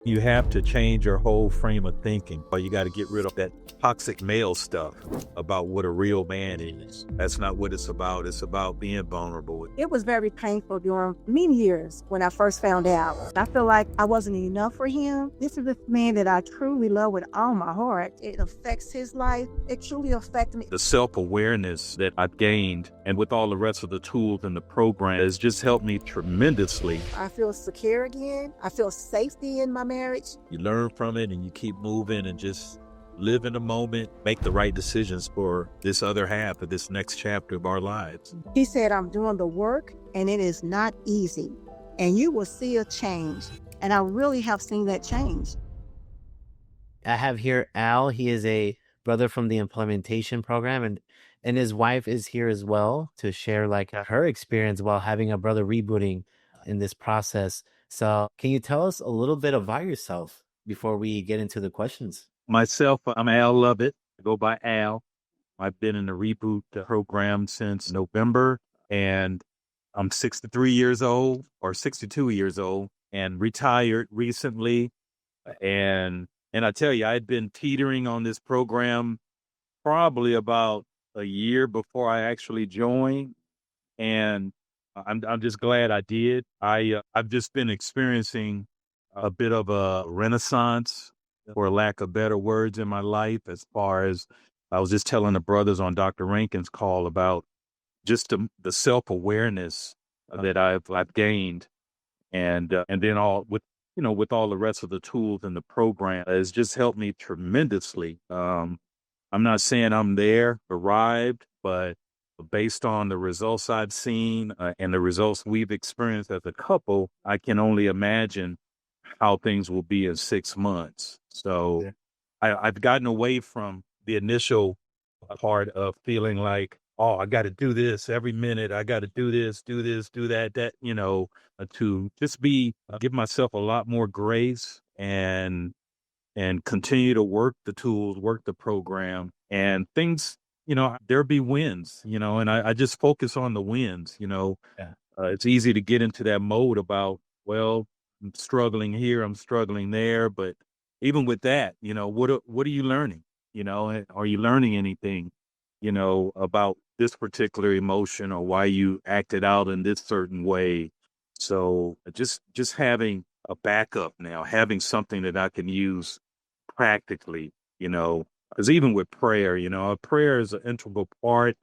You have to change your whole frame of thinking, or you got to get rid of that toxic male stuff about what a real man is. That's not what it's about. It's about being vulnerable. It was very painful during many years when I first found out. I feel like I wasn't enough for him. This is a man that I truly love with all my heart. It affects his life. It truly affected me. The self-awareness that I've gained, and with all the rest of the tools in the program, has just helped me tremendously. I feel secure again. I feel safety in my marriage. You learn from it and you keep moving and just live in the moment, make the right decisions for this other half of this next chapter of our lives. He said, I'm doing the work and it is not easy, and you will see a change. And I really have seen that change. I have here Al. He is a brother from the implementation program, and his wife is here as well to share like her experience while having a brother rebooting in this process. So can you tell us a little bit about yourself before we get into the questions? Myself, I'm Al Lovett. I go by Al. I've been in the Reboot program since November, and I'm 63 years old or 62 years old and retired recently. And I tell you, I'd been teetering on this program probably about a year before I actually joined. And I'm just glad I did. I've just been experiencing a bit of a renaissance, for lack of better words, in my life. As far as I was just telling the brothers on Dr. Rankin's call about just the self-awareness that I've gained, and then with all the rest of the tools in the program has just helped me tremendously. I'm not saying I'm there, arrived, but based on the results I've seen and the results we've experienced as a couple, I can only imagine how things will be in 6 months. So Yeah. I've gotten away from the initial part of feeling like, oh, I got to do this every minute. I got to do this, do that, to just give myself a lot more grace and continue to work the tools, work the program, and things, there'll be wins, and I just focus on the wins. Yeah. It's easy to get into that mode about, well, I'm struggling here, I'm struggling there, but even with that, what are you learning? Are you learning anything, about this particular emotion or why you acted out in this certain way? So just having a backup now, having something that I can use practically, because even with prayer, prayer is an integral part,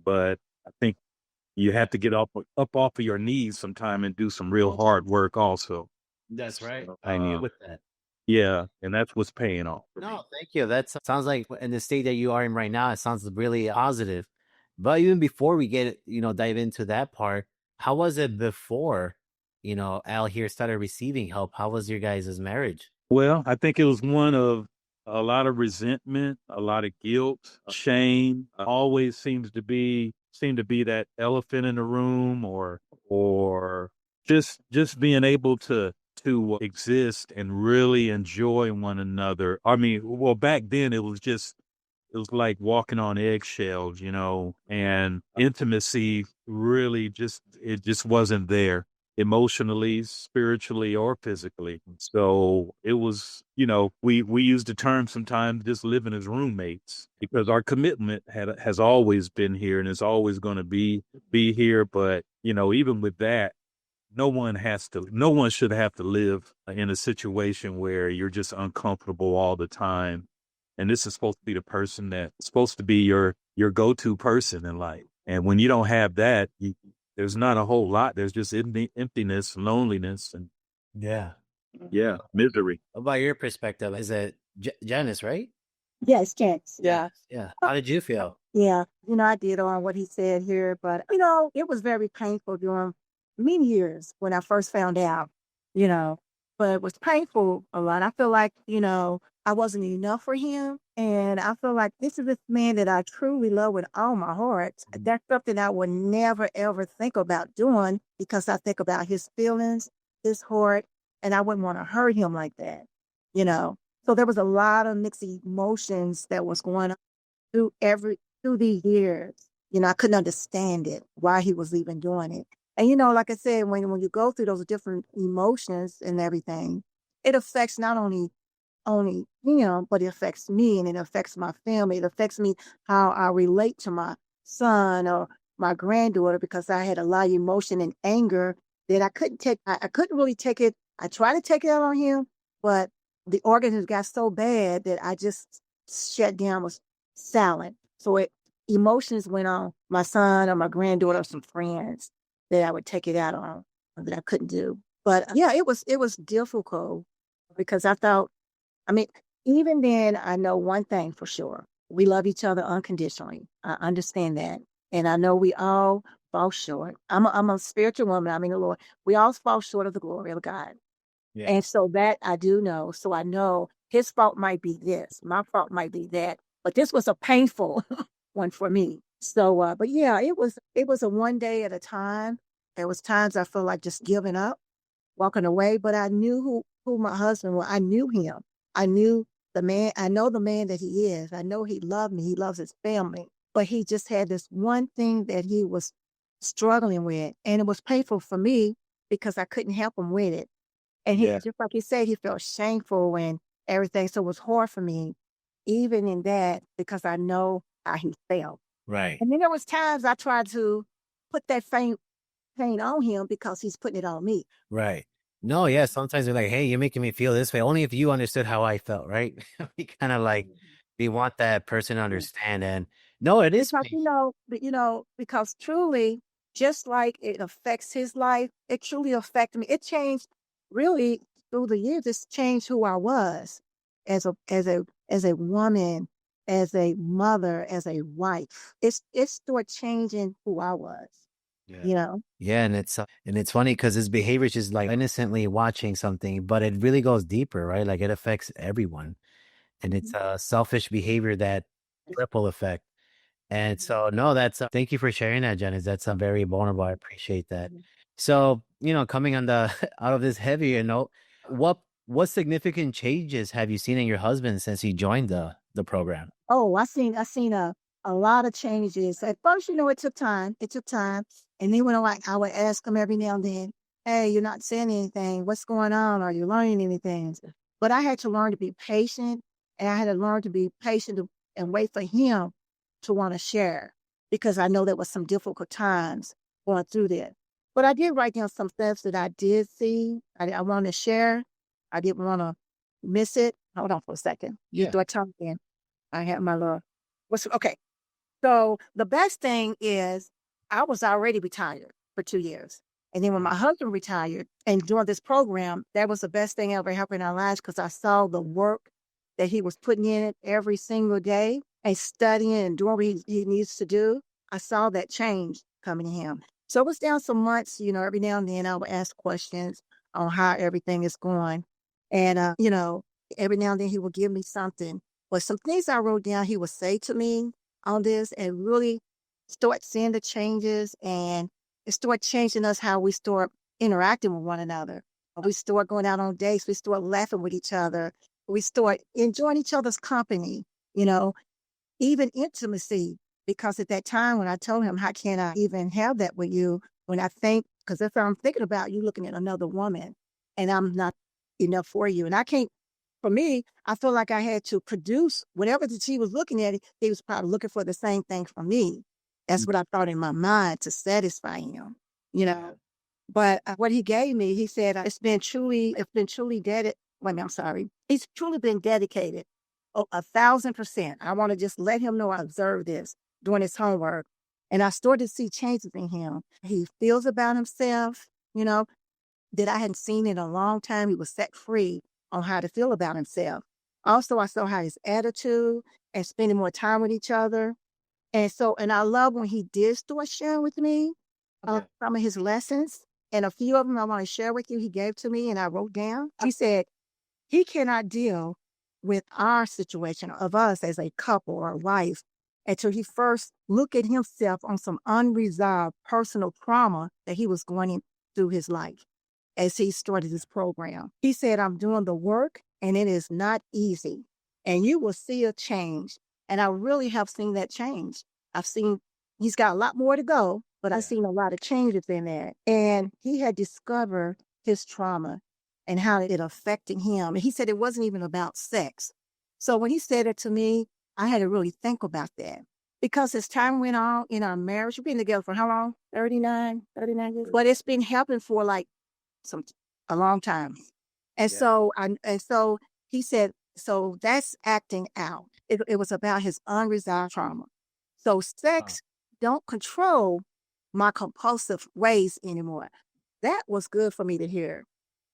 but I think you have to get up off of your knees sometime and do some real hard work also. That's right. So, I agree with that. yeah, and that's what's paying off for me. No, thank you. That sounds like in the state that you are in right now, it sounds really positive. But even before we dive into that part, how was it before, Al here started receiving help? How was your guys' marriage? Well, I think it was one of a lot of resentment, a lot of guilt, shame. Always seem to be that elephant in the room, or just being able to exist and really enjoy one another. I mean, well, back then it was like walking on eggshells, and intimacy really it just wasn't there emotionally, spiritually, or physically. So it was, we use the term sometimes just living as roommates, because our commitment has always been here and it's always going to be here. But, even with that, no one should have to live in a situation where you're just uncomfortable all the time. And this is supposed to be the person that's supposed to be your go-to person in life. And when you don't have that, there's not a whole lot. There's just emptiness, loneliness, and Yeah. misery. What about your perspective? Is it Janice, right? Yes, Janice. Yeah. How did you feel? Yeah. I did on what he said here, but, it was very painful during many years when I first found out, you know, but it was painful a lot. I feel like, I wasn't enough for him. And I feel like this is this man that I truly love with all my heart. That's something I would never, ever think about doing, because I think about his feelings, his heart, and I wouldn't want to hurt him like that, you know. So there was a lot of mixed emotions that was going on through the years. I couldn't understand it, why he was even doing it. And like I said, when you go through those different emotions and everything, it affects not only him, but it affects me and it affects my family. It affects me how I relate to my son or my granddaughter because I had a lot of emotion and anger that I couldn't take. I couldn't really take it. I tried to take it out on him, but the organism got so bad that I just shut down, was silent. So emotions went on my son or my granddaughter or some friends that I would take it out on that I couldn't do. But yeah, it was difficult because I thought, I mean, even then, I know one thing for sure. We love each other unconditionally. I understand that. And I know we all fall short. I'm a spiritual woman. I mean, the Lord, we all fall short of the glory of God. Yeah. And so that I do know. So I know his fault might be this, my fault might be that. But this was a painful one for me. So, but yeah, it was a one day at a time. There was times I felt like just giving up, walking away, but I knew who my husband was. I knew him. I knew the man. I know the man that he is. I know he loved me. He loves his family. But he just had this one thing that he was struggling with. And it was painful for me because I couldn't help him with it. And he, Yeah. just like you said, he felt shameful and everything. So it was hard for me, even in that, because I know how he felt. Right. And then there was times I tried to put that pain on him because he's putting it on me. Right. No, yeah. Sometimes they're like, "Hey, you're making me feel this way." Only if you understood how I felt, right? We kind of like we want that person to understand. And no, it is Because painful. because truly, just like it affects his life, it truly affected me. It changed really through the years. It's changed who I was as a woman, as a mother, as a wife. It started changing who I was. Yeah. You know. Yeah, and it's funny because his behavior is just like innocently watching something, but it really goes deeper, right? Like it affects everyone, and it's a selfish behavior that ripple effect. And so, no, that's thank you for sharing that, Janice. That's very vulnerable. I appreciate that. So, coming on the out of this heavier note, what significant changes have you seen in your husband since he joined the program? Oh, I seen a lot of changes. At first, it took time. It took time. And then when I would ask him every now and then, hey, you're not saying anything. What's going on? Are you learning anything? But I had to learn to be patient, and I had to learn to be patient and wait for him to want to share because I know there was some difficult times going through that. But I did write down some steps that I did see. I wanted to share. I didn't want to miss it. Hold on for a second. Yeah. Do I talk again? I have my little, okay. So the best thing is I was already retired for 2 years. And then when my husband retired and during this program, that was the best thing ever happened in our lives because I saw the work that he was putting in it every single day and studying and doing what he needs to do. I saw that change coming to him. So it was down some months, every now and then I would ask questions on how everything is going. And, every now and then he would give me something. But some things I wrote down he would say to me on this and really start seeing the changes and it start changing us how we start interacting with one another. We start going out on dates. We start laughing with each other. We start enjoying each other's company, even intimacy. Because at that time when I told him, how can I even have that with you when I think, because if I'm thinking about you looking at another woman and I'm not enough for you. And I can't, for me, I feel like I had to produce whatever that she was looking at. He was probably looking for the same thing from me. That's what I thought in my mind to satisfy him, you know. But what he gave me, he said, it's been truly dedicated. Wait a minute, I'm sorry. It's truly been dedicated. Oh, 1,000%. I want to just let him know I observed this doing his homework. And I started to see changes in him. He feels about himself, that I hadn't seen in a long time. He was set free on how to feel about himself. Also, I saw how his attitude and spending more time with each other. And I love when he did start sharing with me some of his lessons. And a few of them I want to share with you. He gave to me and I wrote down. He said he cannot deal with our situation of us as a couple or wife until he first look at himself on some unresolved personal trauma that he was going through his life as he started this program. He said, I'm doing the work and it is not easy. And you will see a change. And I really have seen that change. He's got a lot more to go, but I've seen a lot of changes in that. And he had discovered his trauma and how it affecting him. And he said it wasn't even about sex. So when he said it to me, I had to really think about that. Because as time went on in our marriage, we've been together for how long? 39 years. But it's been happening for like a long time. And so he said, so that's acting out. It was about his unresolved trauma. So sex don't control my compulsive ways anymore. That was good for me to hear.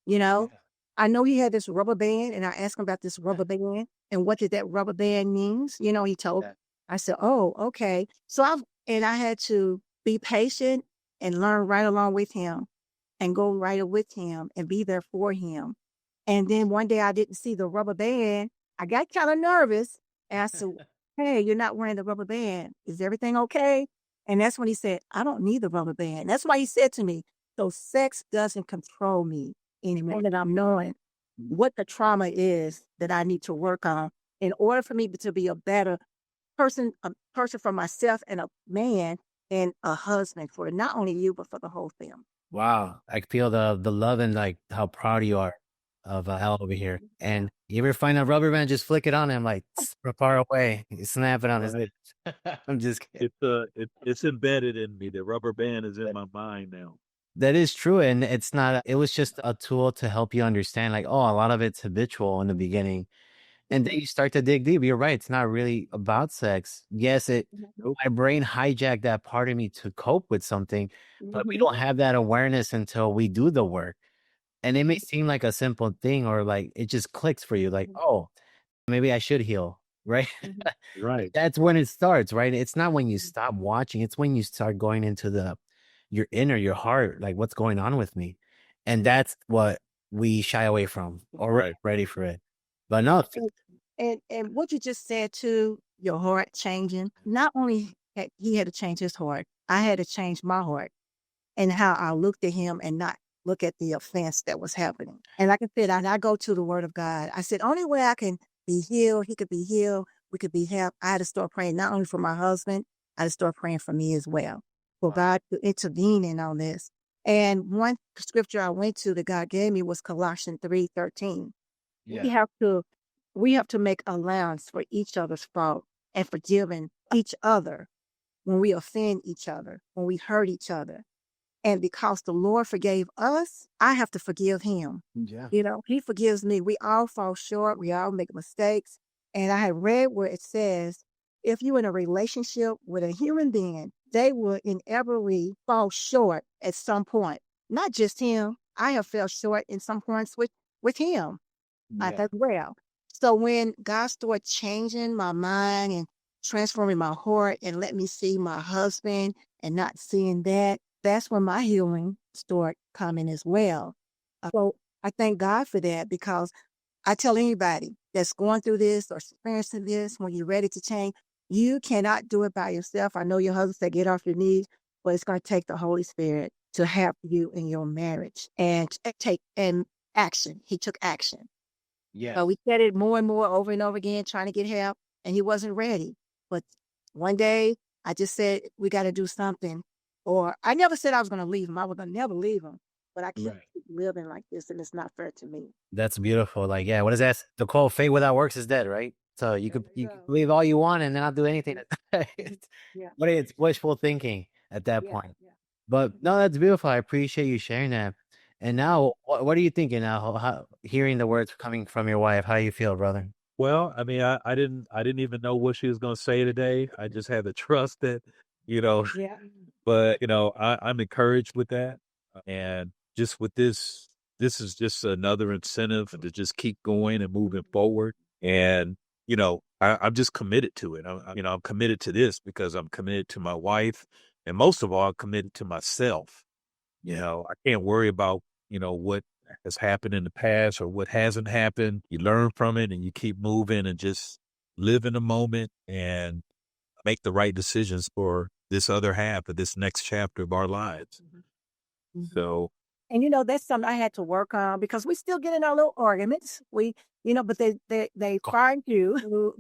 You know, I know he had this rubber band, and I asked him about this rubber band and what did that rubber band means. You know, he told. I said, "Oh, okay." So I had to be patient and learn right along with him, and go right with him and be there for him. And then one day I didn't see the rubber band. I got kind of nervous, and I said, "Hey, you're not wearing the rubber band. Is everything okay?" And that's when he said, "I don't need the rubber band." That's why he said to me, "So sex doesn't control me anymore, that I'm knowing what the trauma is that I need to work on in order for me to be a better a person for myself and a man and a husband for not only you, but for the whole family." Wow. I feel the love and like how proud you are of Al over here. And you ever find a rubber band, just flick it on him like from far away. You snap it on his head. I'm just kidding. It's embedded in me. The rubber band is in my mind now. That is true. And it's not, it was just a tool to help you understand, like, oh, a lot of it's habitual in the beginning. And then you start to dig deep. You're right. It's not really about sex. Yes, my brain hijacked that part of me to cope with something, but we don't have that awareness until we do the work. And it may seem like a simple thing or like it just clicks for you, like, oh, maybe I should heal, right? Right. That's when it starts, right? It's not when you stop watching. It's when you start going into your inner, your heart, like what's going on with me. And that's what we shy away from or ready for it. But no, And what you just said too, your heart changing. Not only had he had to change his heart, I had to change my heart and how I looked at him and not look at the offense that was happening. And like I said, I go to the Word of God. I said, only way I can be healed, he could be healed, we could be helped. I had to start praying not only for my husband, I had to start praying for me as well, for God to intervene in all this. And one scripture I went to that God gave me was Colossians 3:13. We have to make allowance for each other's fault and forgiving each other when we offend each other, when we hurt each other. And because the Lord forgave us, I have to forgive him. Yeah. You know, he forgives me. We all fall short. We all make mistakes. And I have read where it says, if you're in a relationship with a human being, they will inevitably fall short at some point. Not just him. I have fell short in some points with him as well. So when God started changing my mind and transforming my heart and let me see my husband and not seeing that, that's when my healing started coming as well. So I thank God for that, because I tell anybody that's going through this or experiencing this, when you're ready to change, you cannot do it by yourself. I know your husband said get off your knees, but it's going to take the Holy Spirit to help you in your marriage and take action. He took action. Yeah. We said it more and more over and over again, trying to get help, and he wasn't ready. But one day I just said, we got to do something. Or I never said I was going to leave him. I was going to never leave him. But I can't keep living like this, and it's not fair to me. That's beautiful. Like, yeah, what is that? The quote, faith without works is dead, right? So you can believe all you want and not do anything. It's wishful thinking at that point. But no, that's beautiful. I appreciate you sharing that. And now, what are you thinking now? Hearing the words coming from your wife, how do you feel, brother? Well, I mean, I didn't even know what she was going to say today. I just had to trust it, you know. But I'm encouraged with that, and just with this is just another incentive to just keep going and moving forward. And I'm just committed to it. I'm committed to this because I'm committed to my wife, and most of all, I'm committed to myself. I can't worry about what has happened in the past or what hasn't happened. You learn from it and you keep moving and just live in the moment and make the right decisions for this other half of this next chapter of our lives. So, and that's something I had to work on, because we still get in our little arguments. But they find you,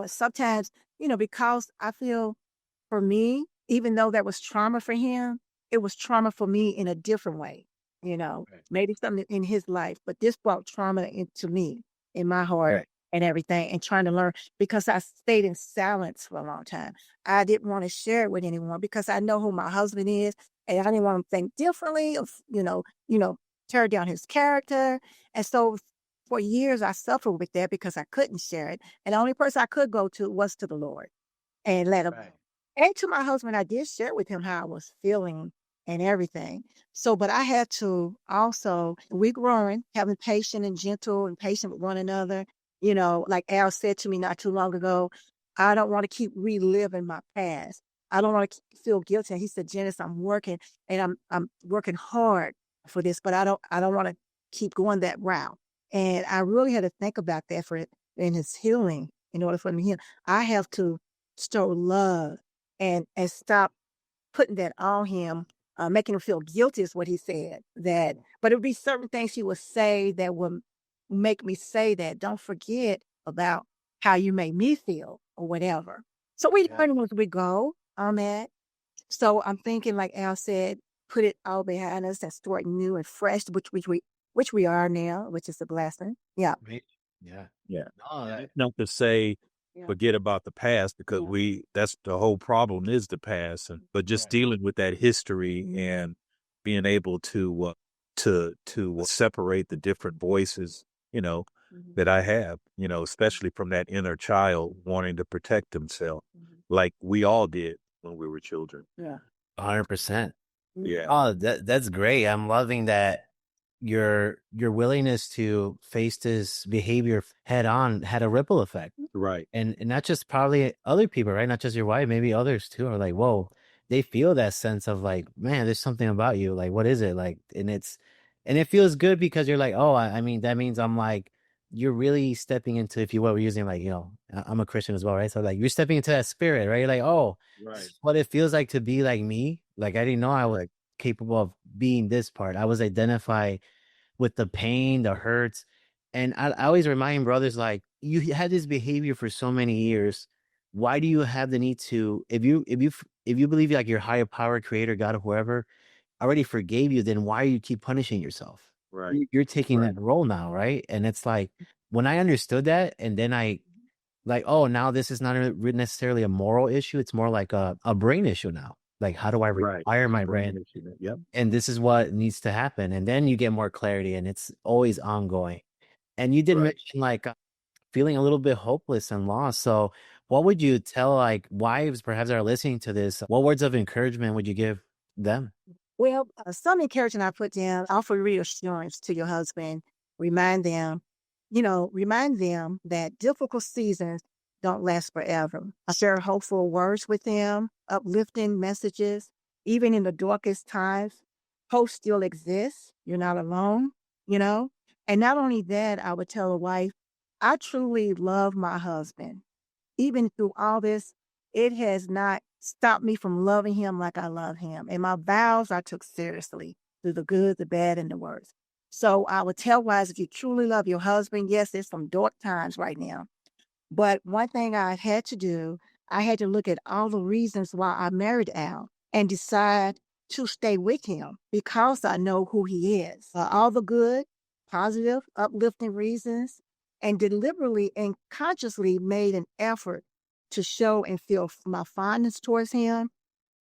sometimes, because I feel, for me, even though that was trauma for him, it was trauma for me in a different way. maybe something in his life, but this brought trauma into me, in my heart Right. and everything, and trying to learn because I stayed in silence for a long time. I didn't want to share it with anyone because I know who my husband is, and I didn't want him to think differently of, tear down his character. And so for years I suffered with that because I couldn't share it. And the only person I could go to was to the Lord and let him. Right. And to my husband, I did share with him how I was feeling and everything. So, but I had to also, we growing, having patient and gentle and patient with one another. Like Al said to me not too long ago, I don't want to keep reliving my past. I don't want to feel guilty. And he said, Janice, I'm working and I'm working hard for this, but I don't want to keep going that route. And I really had to think about that for it in his healing. In order for me to heal, I have to show love and stop putting that on him, making him feel guilty is what he said. But it would be certain things he would say that would make me say that. Don't forget about how you made me feel or whatever. So we Yeah. learn as we go on that. So I'm thinking, like Al said, put it all behind us and start new and fresh, which we are now, which is a blessing. Yeah. Right. Yeah. Yeah. Oh, And that, it's not to say Yeah. forget about the past because Yeah. that's the whole problem is the past, but just Right. dealing with that history and being able to separate the different voices, that I have, especially from that inner child wanting to protect himself, like we all did when we were children. Yeah. 100%. Yeah. Oh, that's great. I'm loving that your willingness to face this behavior head on had a ripple effect. Right. And not just probably other people, right? Not just your wife, maybe others too are like, whoa, they feel that sense of like, man, there's something about you. Like, what is it? Like, and it feels good because you're like, oh, I mean, that means I'm like, you're really stepping into, if you will, we're using like, I'm a Christian as well, right? So like you're stepping into that spirit, right? You're like, oh, this is what it feels like to be like me. Like, I didn't know I was capable of being this part. I was identified with the pain, the hurts. And I always remind brothers, like, you had this behavior for so many years. Why do you have the need to, if you believe like your higher power, creator, God, or whoever already forgave you, then why you keep punishing yourself? Right. You're taking that role now, right? And it's like, when I understood that, and then I like, oh, now this is not necessarily a moral issue. It's more like a brain issue now. Like, how do I rewire my brain? Yep. And this is what needs to happen. And then you get more clarity, and it's always ongoing. And you did mention like feeling a little bit hopeless and lost. So what would you tell like wives perhaps that are listening to this? What words of encouragement would you give them? Well, some encouragement I put down, offer reassurance to your husband. Remind them, remind them that difficult seasons don't last forever. Share hopeful words with them, uplifting messages. Even in the darkest times, hope still exists. You're not alone, you know? And not only that, I would tell a wife, I truly love my husband. Even through all this, it has not stopped me from loving him like I love him. And my vows I took seriously through the good, the bad, and the worst. So I would tell wives, if you truly love your husband, yes, there's some dark times right now. But one thing I had to do, I had to look at all the reasons why I married Al and decide to stay with him because I know who he is. All the good, positive, uplifting reasons, and deliberately and consciously made an effort to show and feel my fondness towards him,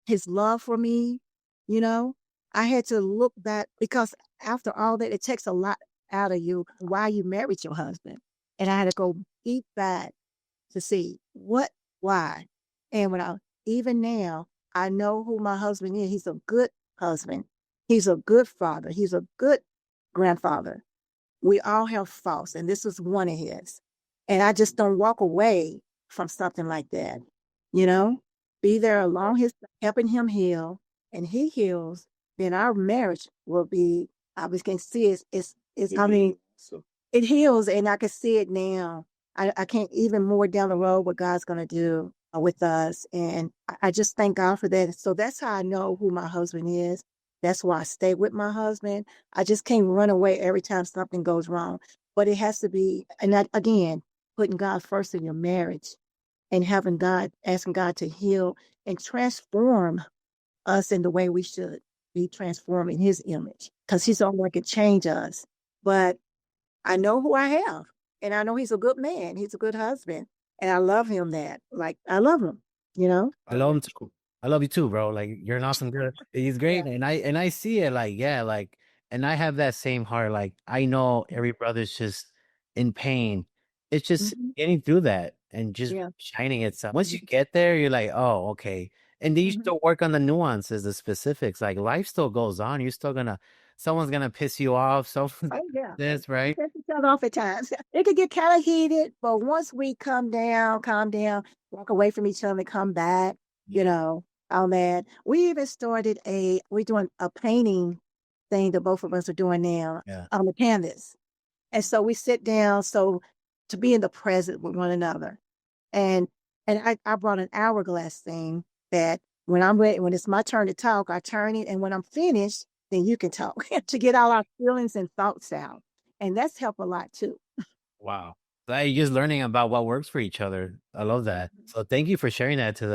his love for me. You know, I had to look back because after all that, it takes a lot out of you why you married your husband. And I had to go deep back to see why. And even now, I know who my husband is. He's a good husband. He's a good father. He's a good grandfather. We all have faults, and this is one of his. And I just don't walk away from something like that. You know, be there along his, helping him heal, and he heals. Then our marriage will be. I was can see it's. I mean, it heals, and I can see it now. I can't even more down the road what God's going to do with us. And I just thank God for that. So that's how I know who my husband is. That's why I stay with my husband. I just can't run away every time something goes wrong. But it has to be, and that, again, putting God first in your marriage and asking God to heal and transform us in the way we should be transformed in his image because he's the only one that can change us. But I know who I have, and I know he's a good man. He's a good husband, and I love him. I love him. You know. I love him too. I love you too, bro. Like you're an awesome girl. He's great, Yeah. and I see it. Like yeah, like and I have that same heart. Like I know every brother's just in pain. It's just Hmm. getting through that and just Yeah. shining itself. Once you get there, you're like, oh, okay. And then you Hmm. still work on the nuances, the specifics. Like life still goes on. You're still someone's gonna piss you off. So Oh yeah. this We right. piss each other off at times. It could get kind of heated, but once we calm down, walk away from each other, come back, you know, oh man. We even started we're doing a painting thing that both of us are doing now Yeah. on the canvas. And so we sit down to be in the present with one another. And I brought an hourglass thing that when I'm ready, when it's my turn to talk, I turn it, and when I'm finished, then you can talk to get all our feelings and thoughts out. And that's helped a lot too. Wow. Like just learning about what works for each other. I love that. So thank you for sharing that to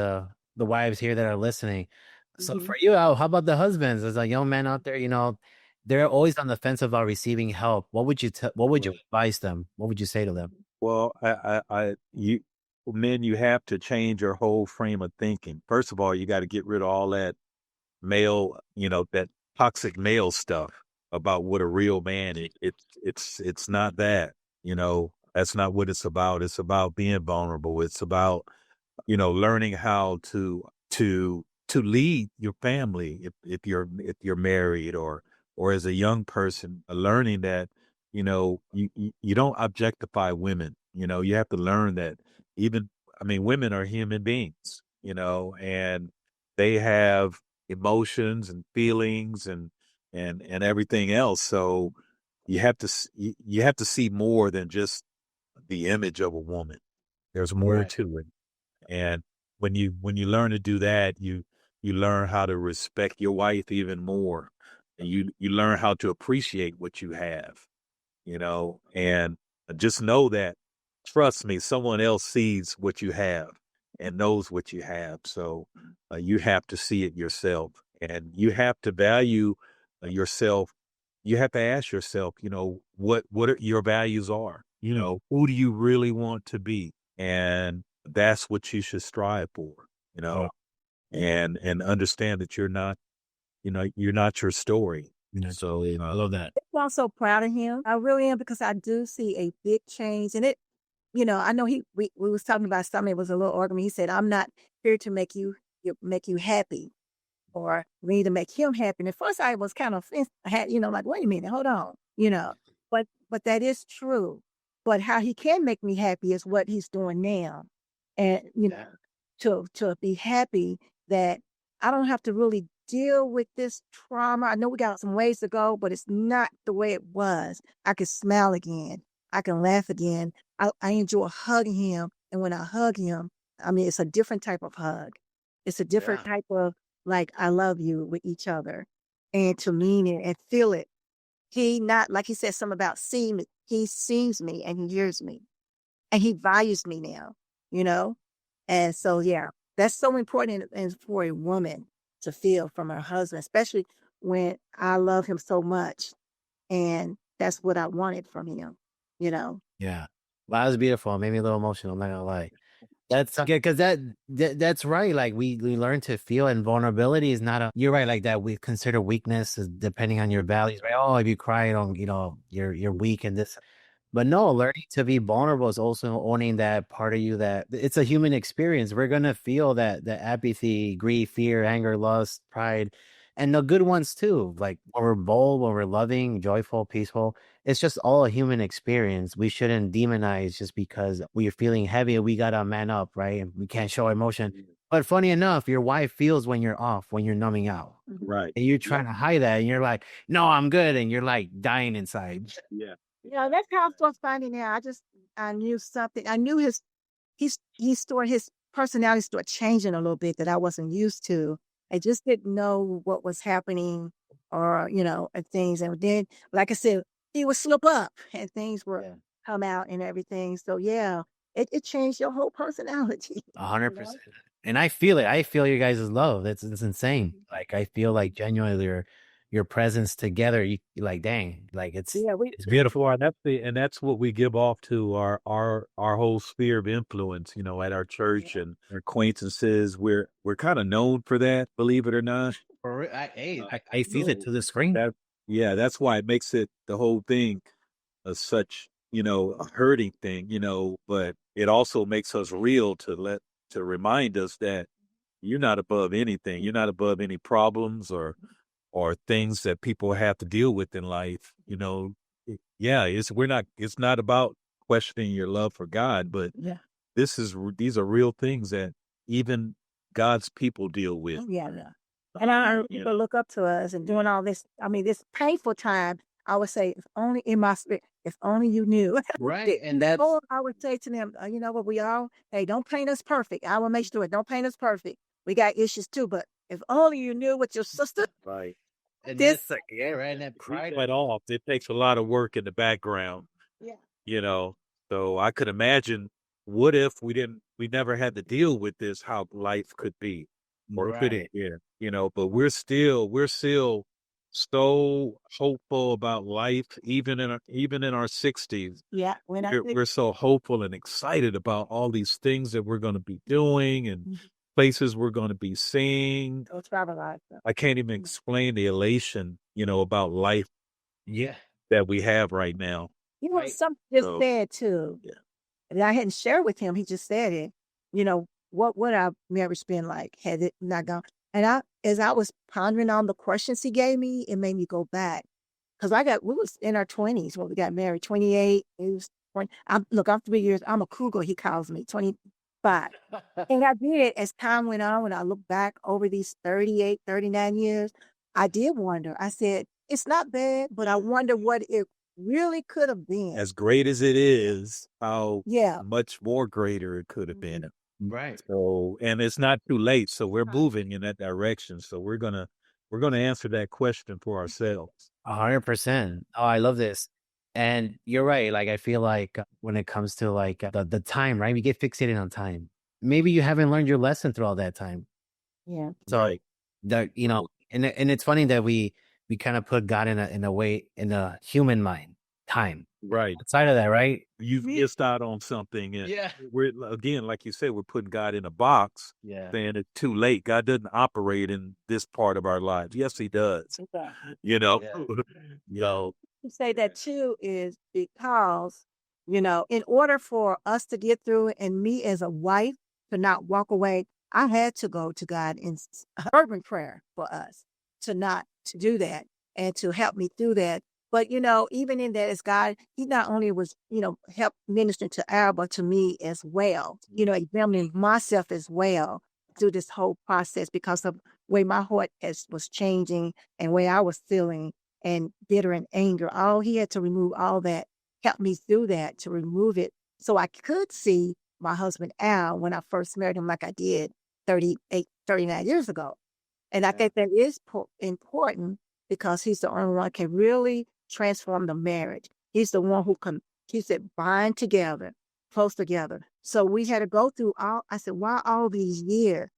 the wives here that are listening. So Mhm. for you, Al, how about the husbands? As a young man out there, they're always on the fence about receiving help. What would you advise them? What would you say to them? Well, men, you have to change your whole frame of thinking. First of all, you got to get rid of all that male, that toxic male stuff about what a real man is. It's not that, that's not what it's about. It's about being vulnerable. It's about, learning how to lead your family if you're married or as a young person, learning that, you don't objectify women. You have to learn that even, I mean, women are human beings, and they have emotions and feelings and everything else. So you have to see more than just the image of a woman. There's more Right. to it. And when you learn to do that, you learn how to respect your wife even more. And you learn how to appreciate what you have, and just know that, trust me, someone else sees what you have and knows what you have. So you have to see it yourself, and you have to value yourself. You have to ask yourself, what your values are. Who do you really want to be? And that's what you should strive for, Wow. and understand that you're not your story. So, I love that. I'm so proud of him. I really am because I do see a big change. And I know we was talking about something. It was a little argument. He said, I'm not here to make you happy or me to make him happy. And at first I was kind of like, wait a minute, hold on, but that is true. But how he can make me happy is what he's doing now. And to be happy that I don't have to really deal with this trauma. I know we got some ways to go, but it's not the way it was. I can smile again. I can laugh again. I enjoy hugging him. And when I hug him, I mean, it's a different type of hug. It's a different type of like, I love you with each other and to mean it and feel it. He not like he said something about seeing me. He sees me and he hears me and he values me now, you know? And so, yeah, that's so important and for a woman to feel from her husband, especially when I love him so much. And that's what I wanted from him, you know? Yeah. Wow, that was beautiful. It made me a little emotional. I'm not gonna lie. That's good because that's right. Like we learn to feel, and vulnerability is not a. You're right. Like that, we consider weakness is depending on your values. Right? Oh, if you cry, you're weak, and this. But no, learning to be vulnerable is also owning that part of you that it's a human experience. We're gonna feel that the apathy, grief, fear, anger, lust, pride, and the good ones too. Like when we're bold, when we're loving, joyful, peaceful. It's just all a human experience. We shouldn't demonize just because we're feeling heavy and we gotta man up, right? And we can't show emotion. But funny enough, your wife feels when you're off, when you're numbing out. right. And you're trying to hide that and you're like, no, I'm good. And you're like dying inside. Yeah. Yeah, that's how I was finding out. I knew something. I knew his personality started changing a little bit that I wasn't used to. I just didn't know what was happening or, and things. And then, like I said, he would slip up and things would come out and everything. So yeah, it changed your whole personality. 100%. And I feel it. I feel your guys' love. It's insane. Like I feel like genuinely your presence together. You like, dang, like it's beautiful. Well, that's what we give off to our whole sphere of influence, at our church and our acquaintances. We're kind of known for that, believe it or not. I see it to the screen. That's why it makes it the whole thing such, a hurting thing, but it also makes us real to remind us that you're not above anything. You're not above any problems or things that people have to deal with in life. It's not about questioning your love for God, but these are real things that even God's people deal with. And people look up to us and doing all this. I mean, this painful time, I would say, if only in my spirit, if only you knew. Right. And that's, or I would say to them, you know what, hey, don't paint us perfect. I will make sure don't paint us perfect. We got issues too, but if only you knew what your sister. Right. And this, right. And that pride. Quite off. It takes a lot of work in the background. Yeah. So I could imagine what if we never had to deal with this, how life could be. Or could it? Yeah. But we're still so hopeful about life, even in our 60s. Yeah. We're so hopeful and excited about all these things that we're going to be doing and places we're going to be seeing. I can't even explain the elation, about life that we have right now. Something just said too. Yeah. And I hadn't shared with him. He just said it. What would our marriage been like had it not gone? And as I was pondering on the questions he gave me, it made me go back. Because we was in our 20s when we got married, 28. It was 20. I'm 3 years. I'm a cougar, he calls me, 25. And I did, as time went on, when I look back over these 38, 39 years, I did wonder. I said, it's not bad, but I wonder what it really could have been. As great as it is, how much more greater it could have been. Right. So, and it's not too late. So we're moving in that direction. So we're gonna answer that question for ourselves. 100%. Oh, I love this. And you're right. Like, I feel like when it comes to like the time, right? We get fixated on time. Maybe you haven't learned your lesson through all that time. Yeah. So that, and it's funny that we kind of put God in a human mind, time. Right. Outside of that, right? You've missed out on something. And we're, again, like you said, we're putting God in a box. Yeah. Saying it's too late. God doesn't operate in this part of our lives. Yes, he does. Okay. To say that too is because, in order for us to get through it and me as a wife to not walk away, I had to go to God in fervent prayer for us to do that and to help me through that. But, even in that, as God, he not only was, help ministering to Al, but to me as well, examining myself as well through this whole process because of the way my heart was changing and way I was feeling and bitter and anger. He had to remove all that, help me through that to remove it so I could see my husband Al when I first married him like I did 38, 39 years ago. And I think that is important because he's the only one who can really transform the marriage. He's the one who can, he said, bind together, close together. So we had to go through I said, why all these years?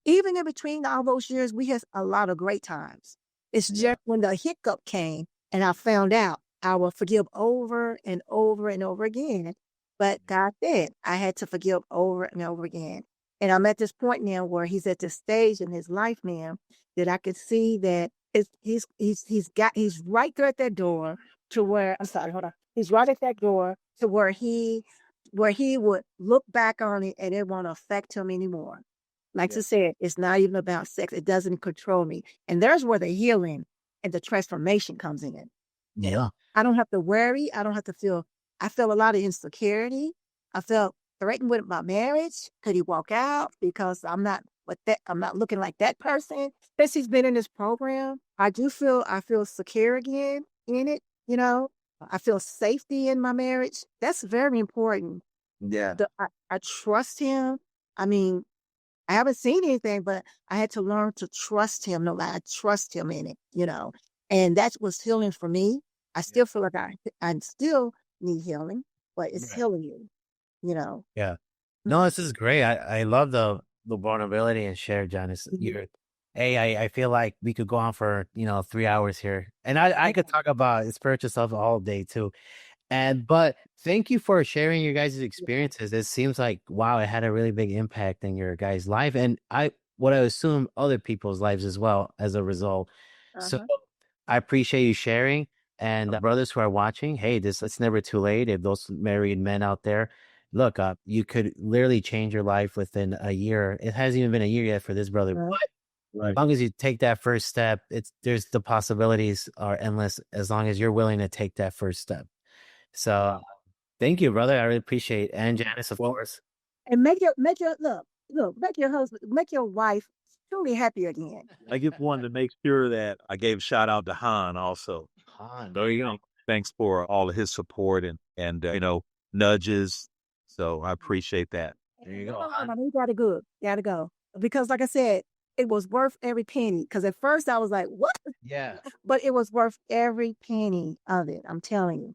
Even in between all those years, we had a lot of great times. It's just when the hiccup came and I found out I will forgive over and over and over again. But God said I had to forgive over and over again. And I'm at this point now where he's at this stage in his life now that I can see that he's right there at that door to where, I'm sorry, hold on. He's right at that door to where he would look back on it and it won't affect him anymore. Like I said, it's not even about sex. It doesn't control me. And there's where the healing and the transformation comes in. Yeah. I don't have to worry. I don't have to feel, I felt a lot of insecurity. I felt threatened with my marriage. Could he walk out? Because I'm not looking like that person. Since he's been in this program, I feel secure again in it. I feel safety in my marriage. That's very important. Yeah. I trust him. I mean, I haven't seen anything, but I had to learn to trust him. No, I trust him in it, and that was healing for me. I still feel like I still need healing, but it's healing you, Yeah. No, this is great. I love the vulnerability and share, Janice. Mhm. I feel like we could go on for 3 hours here, and I could talk about spiritual stuff all day too. But thank you for sharing your guys' experiences. It seems like, wow, it had a really big impact in your guys' life, and what I assume other people's lives as well as a result. So Uh-huh. I appreciate you sharing. And brothers who are watching, hey, it's never too late. If those married men out there, look up, you could literally change your life within a year. It hasn't even been a year yet for this brother. Uh-huh. But as long as you take that first step, there's the possibilities are endless as long as you're willing to take that first step. So thank you, brother. I really appreciate it. And Janice, of course. And make your husband, make your wife truly happy again. I just wanted to make sure that I gave a shout out to Han also. Han. There you go. Thanks for all of his support and nudges. So I appreciate that. There you go, No, Han. you gotta go. Gotta go. Because like I said, it was worth every penny. Because at first I was like, what? Yeah. But it was worth every penny of it. I'm telling you.